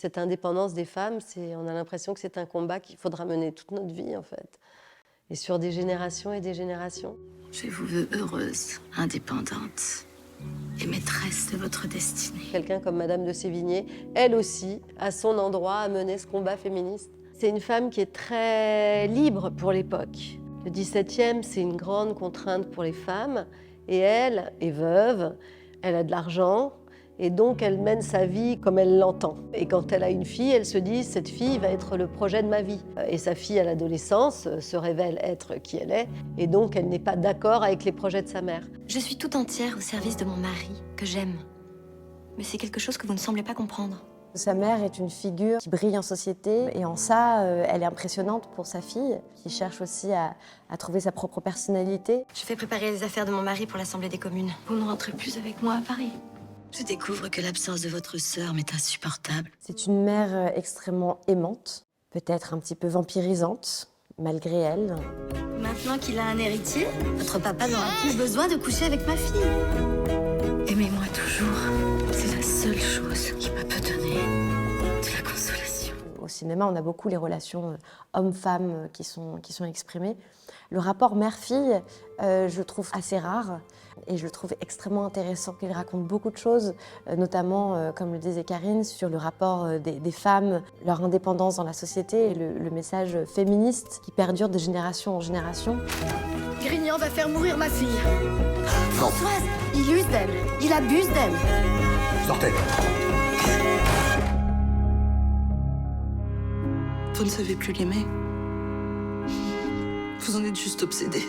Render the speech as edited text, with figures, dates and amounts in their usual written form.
Cette indépendance des femmes, on a l'impression que c'est un combat qu'il faudra mener toute notre vie, en fait. Et sur des générations et des générations. Je vous veux heureuse, indépendante et maîtresse de votre destinée. Quelqu'un comme Madame de Sévigné, elle aussi, à son endroit, a mené ce combat féministe. C'est une femme qui est très libre pour l'époque. Le XVIIe, c'est une grande contrainte pour les femmes. Et elle est veuve, elle a de l'argent, et donc elle mène sa vie comme elle l'entend. Et quand elle a une fille, elle se dit « cette fille va être le projet de ma vie ». Et sa fille, à l'adolescence, se révèle être qui elle est, et donc elle n'est pas d'accord avec les projets de sa mère. Je suis tout entière au service de mon mari, que j'aime. Mais c'est quelque chose que vous ne semblez pas comprendre. Sa mère est une figure qui brille en société, et en ça, elle est impressionnante pour sa fille, qui cherche aussi à trouver sa propre personnalité. Je fais préparer les affaires de mon mari pour l'Assemblée des communes. Vous ne rentrez plus avec moi à Paris. Je découvre que l'absence de votre sœur m'est insupportable. C'est une mère extrêmement aimante, peut-être un petit peu vampirisante, malgré elle. Maintenant qu'il a un héritier, votre papa n'aura plus besoin de coucher avec ma fille. Aimez-moi toujours. C'est la seule chose qui me peut donner de la consolation. Au cinéma, on a beaucoup les relations hommes-femmes qui sont exprimées. Le rapport mère-fille, je le trouve assez rare et je le trouve extrêmement intéressant. Il raconte beaucoup de choses, notamment, comme le disait Karine, sur le rapport des femmes, leur indépendance dans la société et le message féministe qui perdure de génération en génération. Grignan va faire mourir ma fille. Françoise, il use d'elle, il abuse d'elle. Sortez. Vous ne savez plus l'aimer. Vous en êtes juste obsédé.